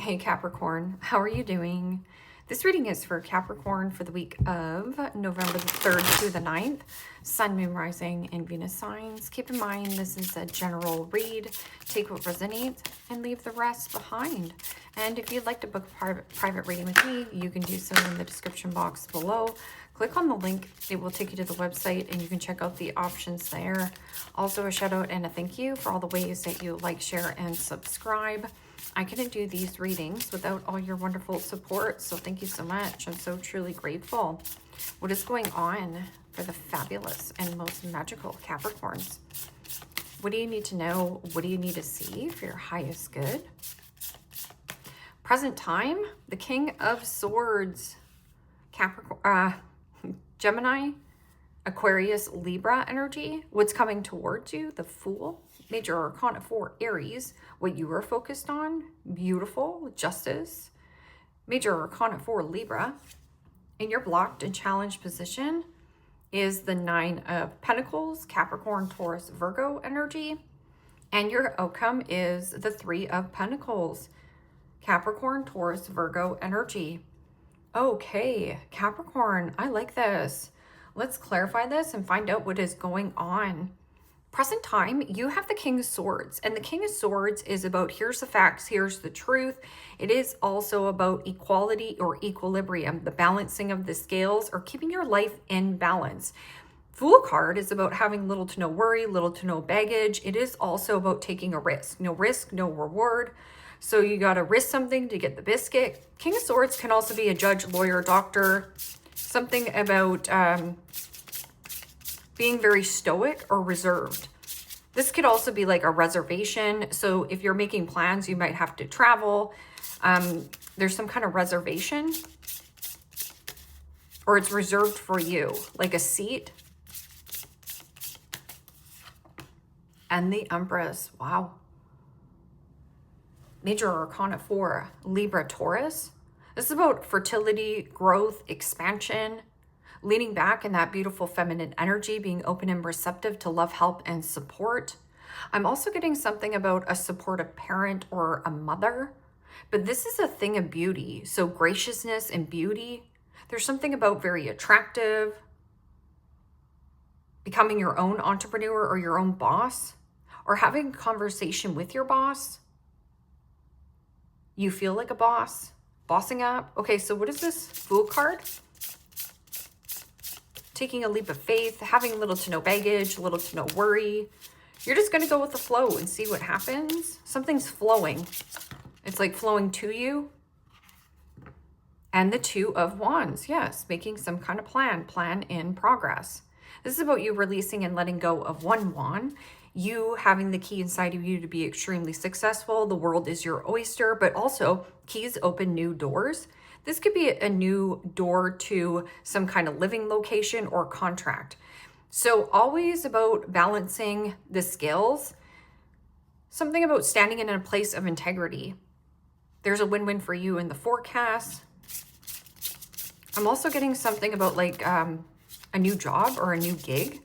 Hey Capricorn, how are you doing? This reading is for Capricorn for the week of November the 3rd through the 9th. Sun, Moon, Rising, and Venus signs. Keep in mind this is a general read. Take what resonates and leave the rest behind. And if you'd like to book a private reading with me, you can do so in the description box below. Click on the link. It will take you to the website and you can check out the options there. Also a shout out and a thank you for all the ways that you like, share, and subscribe. I couldn't do these readings without all your wonderful support, so thank you so much. I'm so truly grateful. What is going on for the fabulous and most magical Capricorns? What do you need to know? What do you need to see for your highest good? Present time, the King of Swords, Capricorn, Gemini, Aquarius, Libra energy. What's coming towards you? The Fool. Major Arcana 4, Aries. What you are focused on? Beautiful. Justice. Major Arcana 4, Libra. In your blocked and challenged position is the 9 of Pentacles, Capricorn, Taurus, Virgo energy. And your outcome is the 3 of Pentacles, Capricorn, Taurus, Virgo energy. Okay, Capricorn, I like this. Let's clarify this and find out what is going on. Present time, you have the King of Swords, and the King of Swords is about here's the facts, here's the truth. It is also about equality or equilibrium, the balancing of the scales or keeping your life in balance. Fool card is about having little to no worry, little to no baggage. It is also about taking a risk. No risk, no reward. So you got to risk something to get the biscuit. King of Swords can also be a judge, lawyer, doctor, something about being very stoic or reserved. This could also be like a reservation. So if you're making plans, you might have to travel. There's some kind of reservation or it's reserved for you, like a seat. And the Empress, wow. Major Arcana 4, Libra, Taurus. This is about fertility, growth, expansion, leaning back in that beautiful feminine energy, being open and receptive to love, help, and support. I'm also getting something about a supportive parent or a mother, but this is a thing of beauty. So graciousness and beauty. There's something about very attractive, becoming your own entrepreneur or your own boss, or having a conversation with your boss. You feel like a boss, bossing up. Okay, so what is this Fool card? Taking a leap of faith, having little to no baggage, little to no worry. You're just going to go with the flow and see what happens. Something's flowing. It's like flowing to you. And the 2 of Wands. Yes, making some kind of plan in progress. This is about you releasing and letting go of one wand. You having the key inside of you to be extremely successful. The world is your oyster, but also keys open new doors. This could be a new door to some kind of living location or contract. So always about balancing the scales. Something about standing in a place of integrity. There's a win-win for you in the forecast. I'm also getting something about like a new job or a new gig.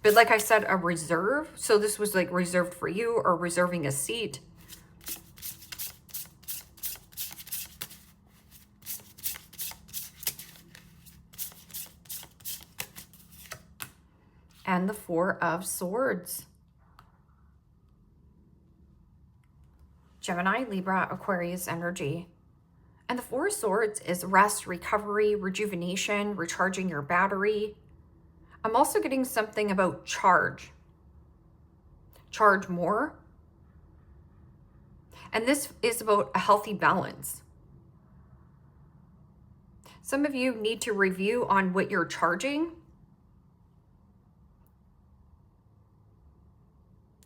But like I said, a reserve. So this was like reserved for you or reserving a seat. And the 4 of Swords. Gemini, Libra, Aquarius energy. And the 4 of Swords is rest, recovery, rejuvenation, recharging your battery. I'm also getting something about charge. Charge more. And this is about a healthy balance. Some of you need to review on what you're charging.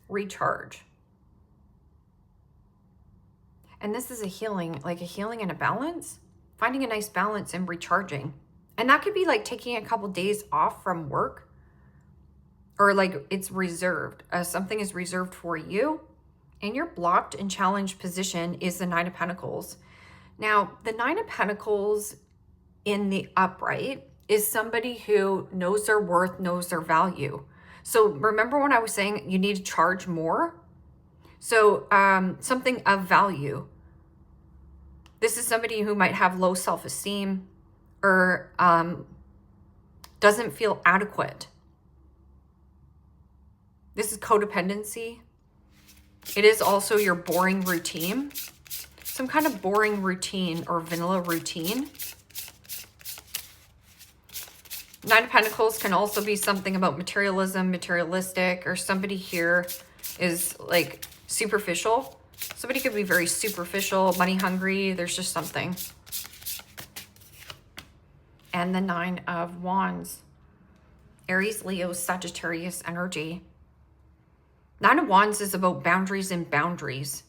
Recharge. And this is a healing, like a healing and a balance, finding a nice balance and recharging. And that could be like taking a couple days off from work, or like it's reserved. Something is reserved for you. And your blocked and challenged position is the 9 of Pentacles. Now, the 9 of Pentacles in the upright is somebody who knows their worth, knows their value. So remember when I was saying you need to charge more? So something of value. This is somebody who might have low self-esteem or doesn't feel adequate. This is codependency. It is also your boring routine. Some kind of boring routine or vanilla routine. Nine of Pentacles can also be something about materialism, materialistic, or somebody here is like superficial. Somebody could be very superficial, money hungry. There's just something. And the Nine of Wands. Aries, Leo, Sagittarius energy. Nine of Wands is about boundaries and boundaries.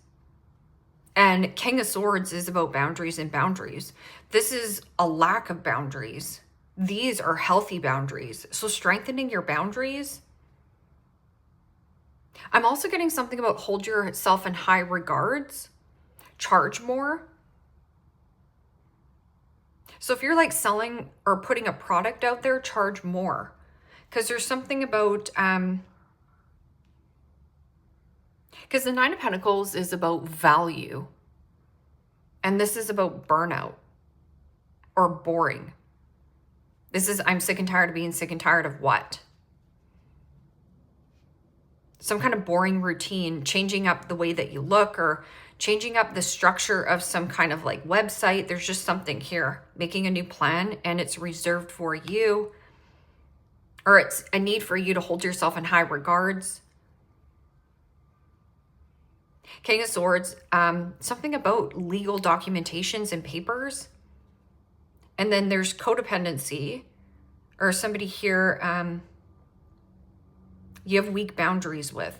And King of Swords is about boundaries and boundaries. This is a lack of boundaries. These are healthy boundaries. So strengthening your boundaries. I'm also getting something about hold yourself in high regards. Charge more. So if you're like selling or putting a product out there, charge more. Because there's something about... because the Nine of Pentacles is about value. And this is about burnout or boring. This is, I'm sick and tired of being sick and tired of what? Some kind of boring routine, changing up the way that you look or changing up the structure of some kind of like website. There's just something here, making a new plan, and it's reserved for you, or it's a need for you to hold yourself in high regards. King of Swords, something about legal documentations and papers. And then there's codependency, or somebody here you have weak boundaries with.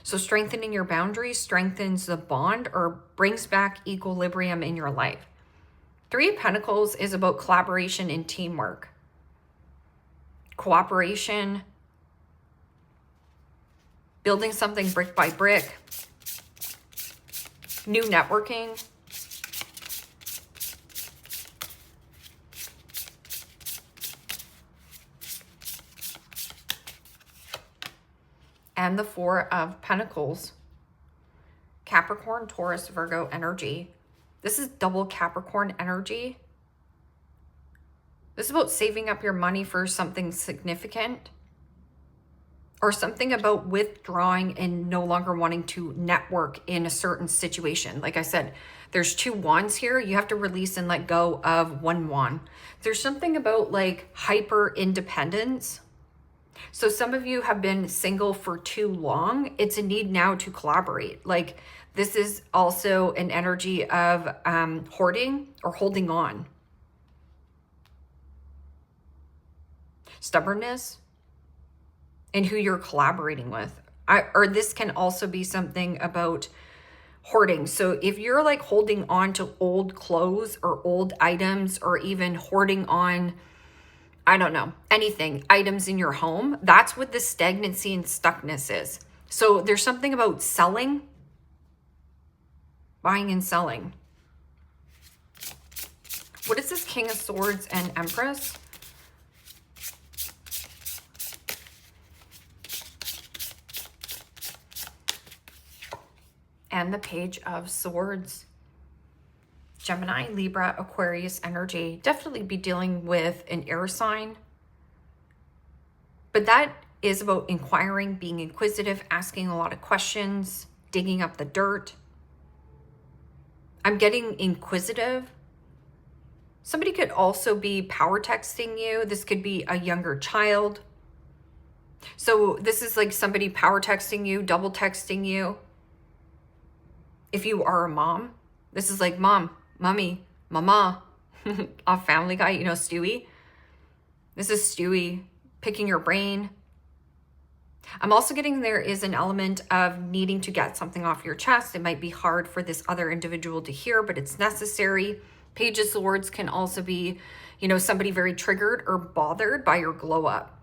So strengthening your boundaries strengthens the bond or brings back equilibrium in your life. Three of Pentacles is about collaboration and teamwork. Cooperation. Building something brick by brick. New networking. And the Four of Pentacles. Capricorn, Taurus, Virgo energy. This is double Capricorn energy. This is about saving up your money for something significant. Or something about withdrawing and no longer wanting to network in a certain situation. Like I said, there's two wands here. You have to release and let go of one wand. There's something about like hyper independence. So some of you have been single for too long. It's a need now to collaborate. Like this is also an energy of hoarding or holding on. Stubbornness and who you're collaborating with. Or this can also be something about hoarding. So if you're like holding on to old clothes or old items, or even hoarding on, I don't know, anything, items in your home, that's what the stagnancy and stuckness is. So there's something about selling, buying and selling. What is this King of Swords and Empress? And the Page of Swords. Gemini, Libra, Aquarius energy. Definitely be dealing with an air sign. But that is about inquiring, being inquisitive, asking a lot of questions, digging up the dirt. I'm getting inquisitive. Somebody could also be power texting you. This could be a younger child. So this is like somebody power texting you, double texting you. If you are a mom, this is like mom, mommy, mama, a Family Guy, you know, Stewie. This is Stewie picking your brain. I'm also getting there is an element of needing to get something off your chest. It might be hard for this other individual to hear, but it's necessary. Page of Swords can also be, you know, somebody very triggered or bothered by your glow up.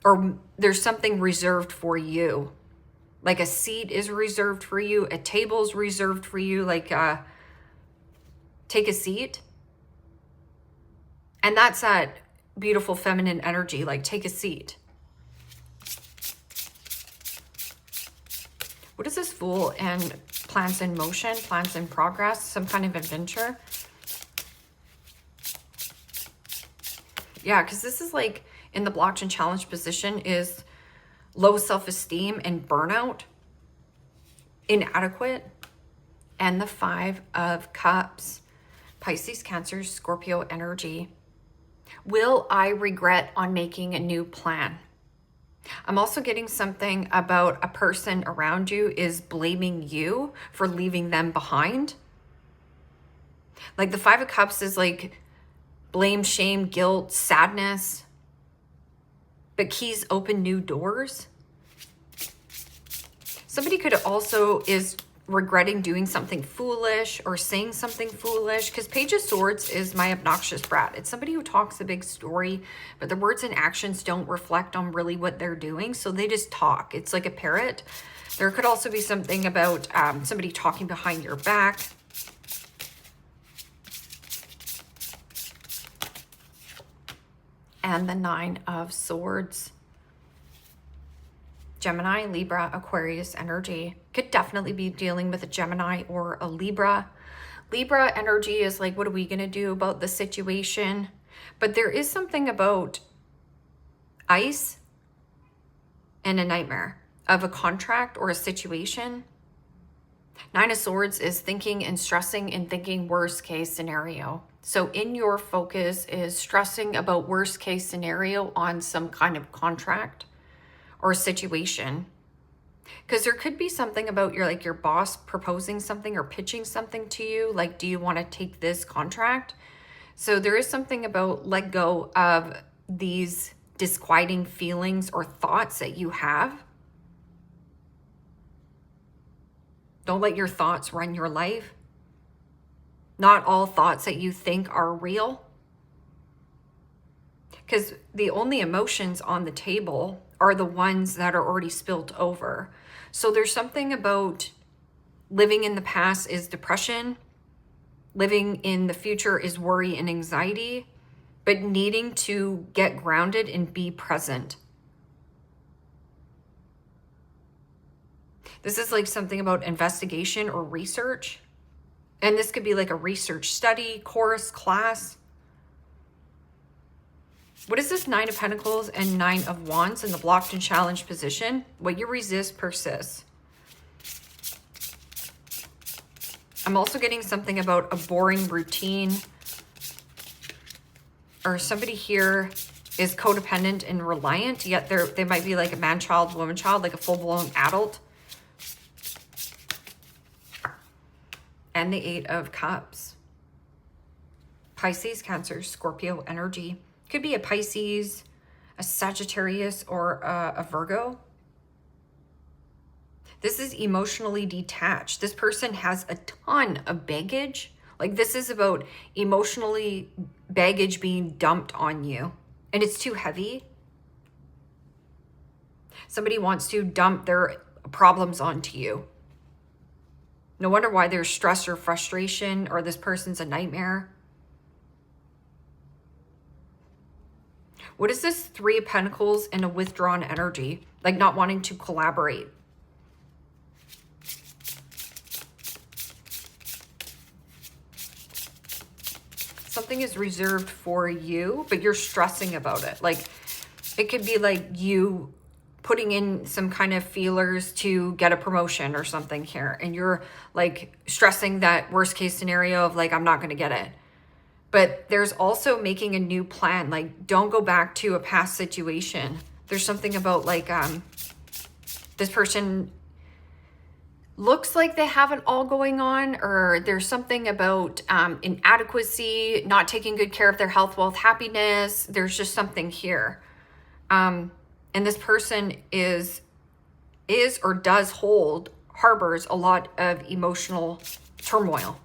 Or there's something reserved for you. Like a seat is reserved for you. A table is reserved for you. Like, take a seat. And that's that beautiful feminine energy. Like, take a seat. What is this Fool and plans in motion, plans in progress, some kind of adventure. Yeah, because this is like in the blocked and challenged position is low self-esteem and burnout, inadequate, and the 5 of Cups, Pisces, Cancer, Scorpio energy. Will I regret on making a new plan? I'm also getting something about a person around you is blaming you for leaving them behind. Like the 5 of Cups is like blame, shame, guilt, sadness. But keys open new doors. Somebody could also is regretting doing something foolish or saying something foolish, because Page of Swords is my obnoxious brat. It's somebody who talks a big story, but their words and actions don't reflect on really what they're doing. So they just talk. It's like a parrot. There could also be something about somebody talking behind your back. And the 9 of Swords. Gemini, Libra, Aquarius energy. Could definitely be dealing with a Gemini or a Libra. Libra energy is like, what are we going to do about the situation? But there is something about ice and a nightmare of a contract or a situation. 9 of Swords is thinking and stressing and thinking worst case scenario. So in your focus is stressing about worst case scenario on some kind of contract or situation, because there could be something about your boss proposing something or pitching something to you, like, do you want to take this contract? So there is something about let go of these disquieting feelings or thoughts that you have. Don't let your thoughts run your life. Not all thoughts that you think are real, because the only emotions on the table are the ones that are already spilt over. So there's something about living in the past is depression, living in the future is worry and anxiety, but needing to get grounded and be present. This is like something about investigation or research. And this could be like a research study, course, class. What is this 9 of Pentacles and 9 of Wands in the blocked and challenged position? What you resist persists. I'm also getting something about a boring routine, or somebody here is codependent and reliant, yet they might be like a man-child, woman-child, like a full-blown adult. And the 8 of Cups. Pisces, Cancer, Scorpio energy. Could be a Pisces, a Sagittarius, or a Virgo. This is emotionally detached. This person has a ton of baggage. Like this is about emotionally baggage being dumped on you. And it's too heavy. Somebody wants to dump their problems onto you. No wonder why there's stress or frustration, or this person's a nightmare. What is this 3 of Pentacles and a withdrawn energy? Like not wanting to collaborate. Something is reserved for you, but you're stressing about it. Like it could be like you putting in some kind of feelers to get a promotion or something here. And you're like stressing that worst case scenario of like, I'm not going to get it. But there's also making a new plan. Like, don't go back to a past situation. There's something about like, this person looks like they have it all going on, or there's something about inadequacy, not taking good care of their health, wealth, happiness. There's just something here. And this person is or does harbors a lot of emotional turmoil.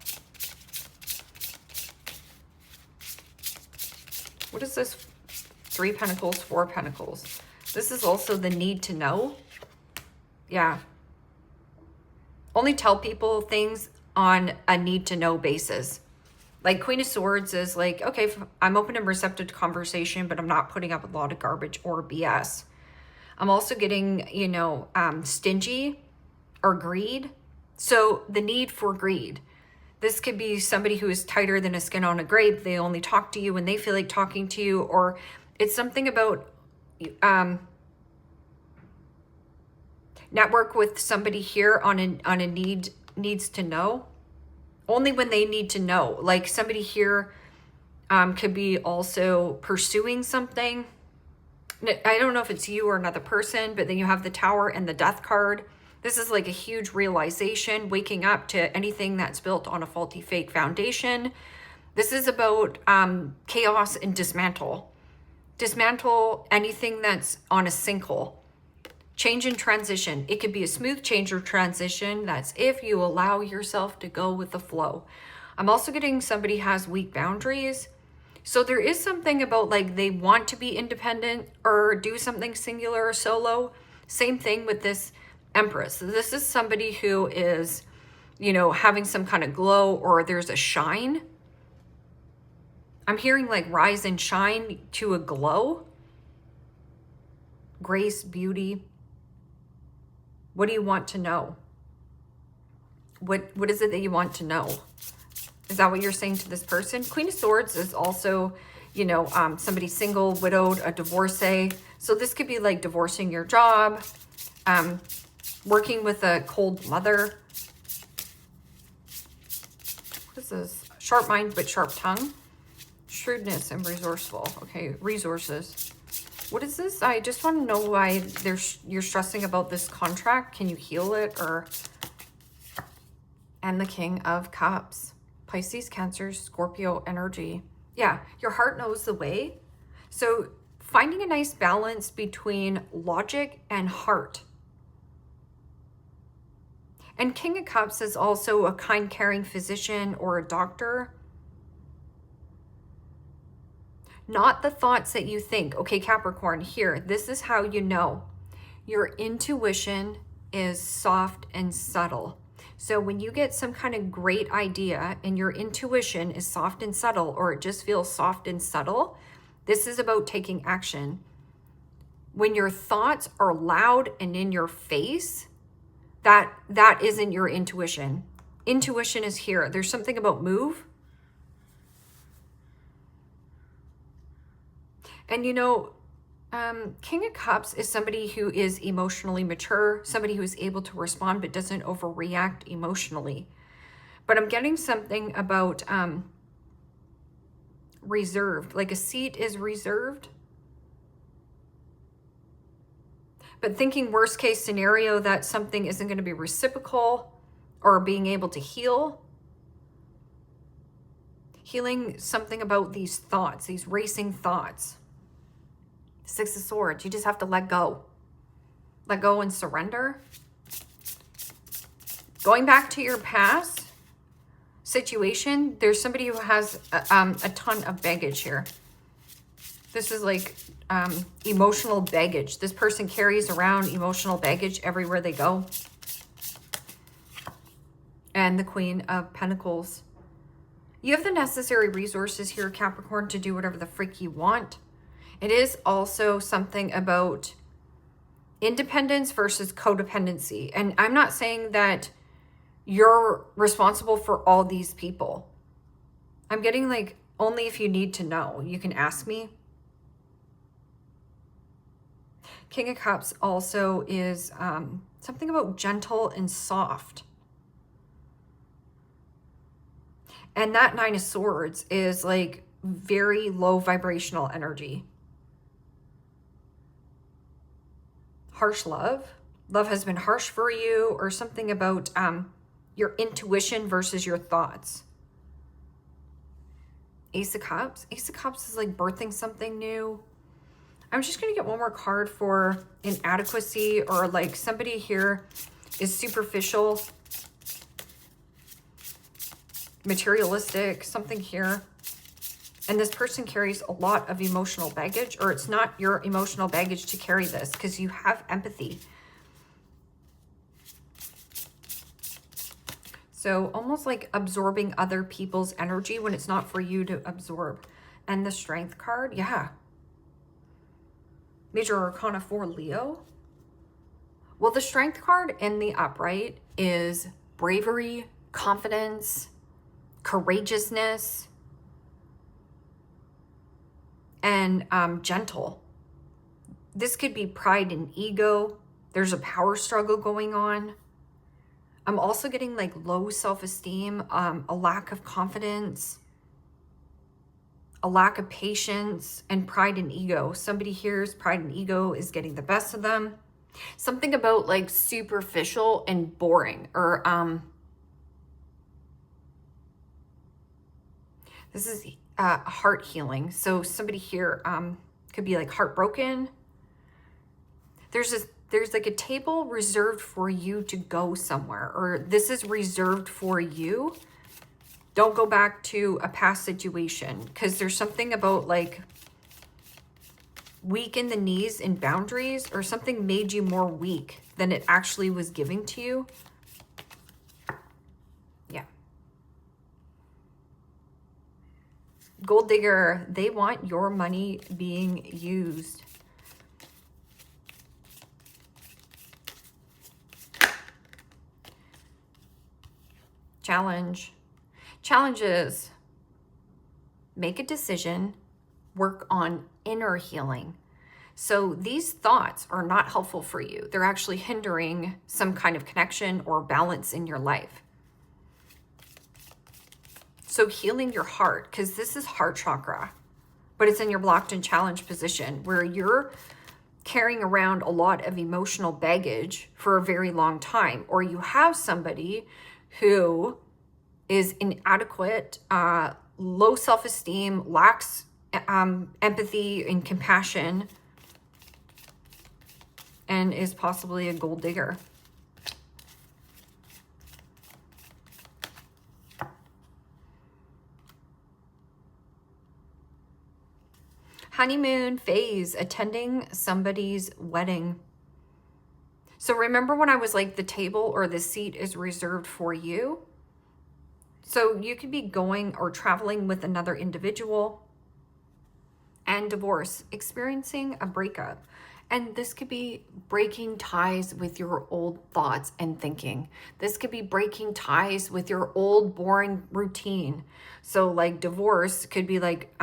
What is this? 3 Pentacles, 4 Pentacles. This is also the need to know. Yeah. Only tell people things on a need to know basis. Like Queen of Swords is like, okay, I'm open and receptive to conversation, but I'm not putting up a lot of garbage or BS. I'm also getting, stingy or greed. So the need for greed. This could be somebody who is tighter than a skin on a grape. They only talk to you when they feel like talking to you, or it's something about network with somebody here on a needs to know. Only when they need to know. Like somebody here could be also pursuing something. I don't know if it's you or another person, but then you have the Tower and the Death card. This is like a huge realization, waking up to anything that's built on a faulty, fake foundation. This is about chaos and dismantle. Dismantle anything that's on a sinkhole. Change and transition. It could be a smooth change or transition. That's if you allow yourself to go with the flow. I'm also getting somebody has weak boundaries. So there is something about like they want to be independent or do something singular or solo. Same thing with this Empress. This is somebody who is, you know, having some kind of glow, or there's a shine. I'm hearing like rise and shine to a glow. Grace, beauty. What do you want to know? What is it that you want to know? Is that what you're saying to this person? Queen of Swords is also, you know, somebody single, widowed, a divorcee. So this could be like divorcing your job, working with a cold mother. What is this? Sharp mind, but sharp tongue. Shrewdness and resourceful. Okay, resources. What is this? I just want to know why you're stressing about this contract. Can you heal it? Or and the King of Cups. Pisces, Cancer, Scorpio energy. Yeah, your heart knows the way. So finding a nice balance between logic and heart. And King of Cups is also a kind, caring physician or a doctor. Not the thoughts that you think. Okay, Capricorn, here, this is how you know. Your intuition is soft and subtle. So when you get some kind of great idea and your intuition is soft and subtle, or it just feels soft and subtle, this is about taking action. When your thoughts are loud and in your face, that isn't your intuition. Intuition is here. There's something about move. And you know, King of Cups is somebody who is emotionally mature, somebody who is able to respond but doesn't overreact emotionally. But I'm getting something about reserved, like a seat is reserved. But thinking worst case scenario that something isn't going to be reciprocal, or being able to heal. Healing something about these thoughts, these racing thoughts. Six of Swords, you just have to let go. Let go and surrender. Going back to your past situation, there's somebody who has a ton of baggage here. This is like emotional baggage. This person carries around emotional baggage everywhere they go. And the Queen of Pentacles. You have the necessary resources here, Capricorn, to do whatever the freak you want. It is also something about independence versus codependency. And I'm not saying that you're responsible for all these people. I'm getting like, only if you need to know, you can ask me. King of Cups also is something about gentle and soft. And that Nine of Swords is like very low vibrational energy. Harsh love. Love has been harsh for you, or something about your intuition versus your thoughts. Ace of Cups. Ace of Cups is like birthing something new. I'm just going to get one more card for inadequacy, or like somebody here is superficial, materialistic, something here. And this person carries a lot of emotional baggage, or it's not your emotional baggage to carry this because you have empathy. So almost like absorbing other people's energy when it's not for you to absorb. And the Strength card, yeah. Major Arcana for Leo. Well, the Strength card in the upright is bravery, confidence, courageousness, and gentle. This could be pride and ego. There's a power struggle going on. I'm also getting like low self-esteem, a lack of confidence, a lack of patience, and pride and ego. Somebody here's pride and ego is getting the best of them. Something about like superficial and boring, or this is heart healing. So somebody here could be like heartbroken. There's like a table reserved for you to go somewhere, or this is reserved for you. Don't go back to a past situation, because there's something about like weak in the knees and boundaries, or something made you more weak than it actually was giving to you. Yeah. Gold digger, they want your money being used. Challenge. Challenges. Make a decision. Work on inner healing. So these thoughts are not helpful for you. They're actually hindering some kind of connection or balance in your life. So healing your heart, because this is heart chakra, but it's in your blocked and challenged position where you're carrying around a lot of emotional baggage for a very long time, or you have somebody who is inadequate, low self-esteem, lacks empathy and compassion, and is possibly a gold digger. Honeymoon phase, attending somebody's wedding. So remember when I was like the table or the seat is reserved for you? So you could be going or traveling with another individual. And divorce, experiencing a breakup. And this could be breaking ties with your old thoughts and thinking. This could be breaking ties with your old boring routine. So like divorce could be like,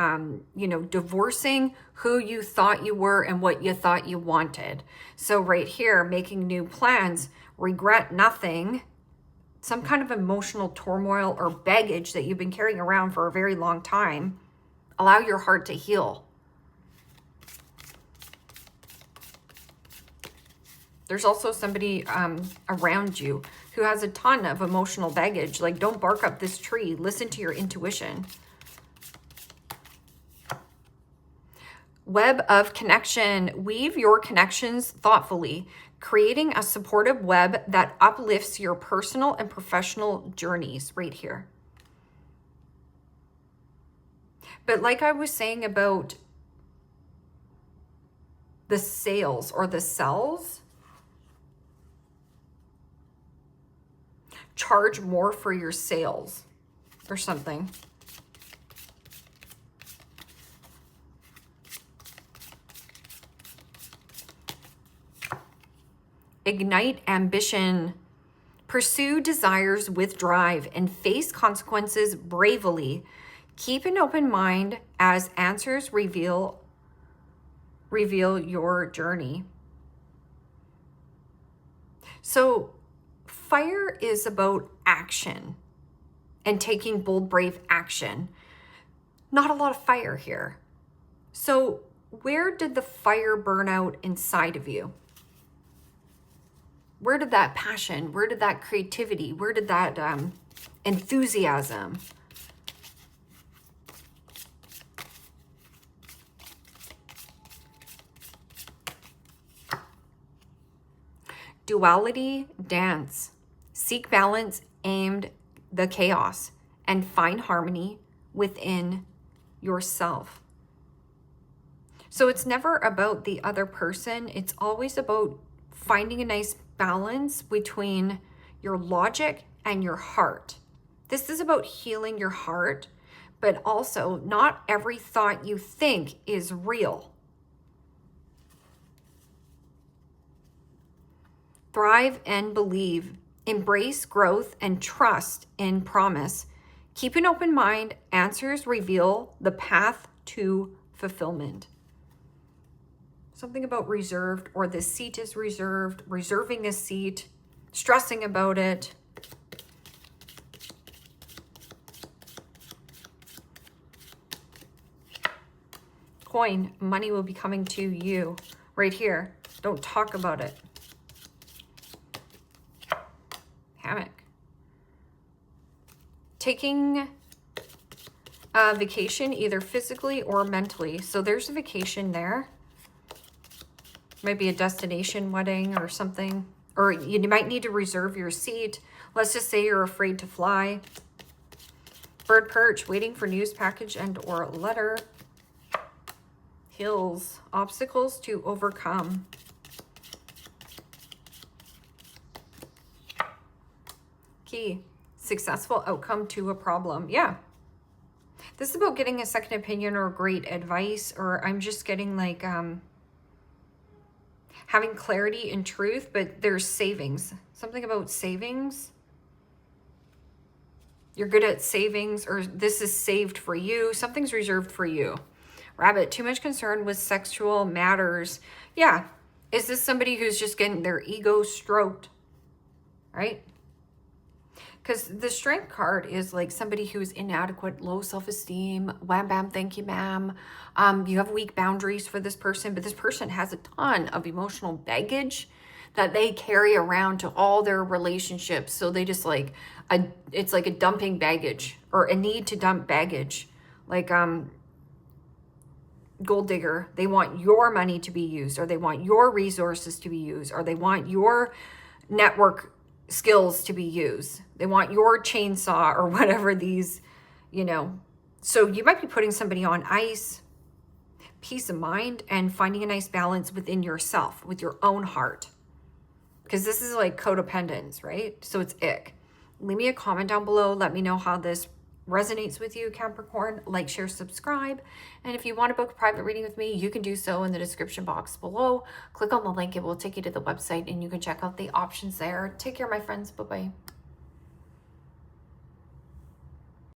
divorcing who you thought you were and what you thought you wanted. So right here, making new plans, regret nothing, some kind of emotional turmoil or baggage that you've been carrying around for a very long time. Allow your heart to heal. There's also somebody around you who has a ton of emotional baggage. Like, don't bark up this tree. Listen to your intuition. Web of connection. Weave your connections thoughtfully, creating a supportive web that uplifts your personal and professional journeys right here. But like I was saying about the sales or the cells, charge more for your sales or something. Ignite ambition. Pursue desires with drive and face consequences bravely. Keep an open mind as answers reveal your journey. So fire is about action and taking bold, brave action. Not a lot of fire here. So where did the fire burn out inside of you? Where did that passion, where did that creativity, where did that enthusiasm? Duality, dance. Seek balance, aimed the chaos, and find harmony within yourself. So it's never about the other person. It's always about finding a nice balance between your logic and your heart. This is about healing your heart, but also not every thought you think is real. Thrive and believe. Embrace growth and trust in promise. Keep an open mind. Answers reveal the path to fulfillment. Something about reserved, or the seat is reserved, reserving a seat, stressing about it. Coin, money will be coming to you right here. Don't talk about it. Hammock. Taking a vacation, either physically or mentally. So there's a vacation there. Might be a destination wedding or something. Or you might need to reserve your seat. Let's just say you're afraid to fly. Bird perch, waiting for news package and or letter. Hills, obstacles to overcome. Key, successful outcome to a problem. Yeah. This is about getting a second opinion or great advice, or I'm just getting like having clarity and truth, but there's savings. Something about savings. You're good at savings, or this is saved for you. Something's reserved for you. Rabbit, too much concern with sexual matters. Yeah. Is this somebody who's just getting their ego stroked? Right? Because the strength card is like somebody who's inadequate, low self-esteem, wham bam, thank you ma'am. You have weak boundaries for this person, but this person has a ton of emotional baggage that they carry around to all their relationships. So they just like, it's like a dumping baggage, or a need to dump baggage. Like gold digger, they want your money to be used, or they want your resources to be used, or they want your network skills to be used. They want your chainsaw or whatever these, you know. So you might be putting somebody on ice. Peace of mind and finding a nice balance within yourself, with your own heart. Because this is like codependence, right? So it's ick. Leave me a comment down below. Let me know how this resonates with you, Capricorn. Like, share, subscribe. And if you want to book a private reading with me, you can do so in the description box below. Click on the link. It will take you to the website and you can check out the options there. Take care, my friends. Bye-bye.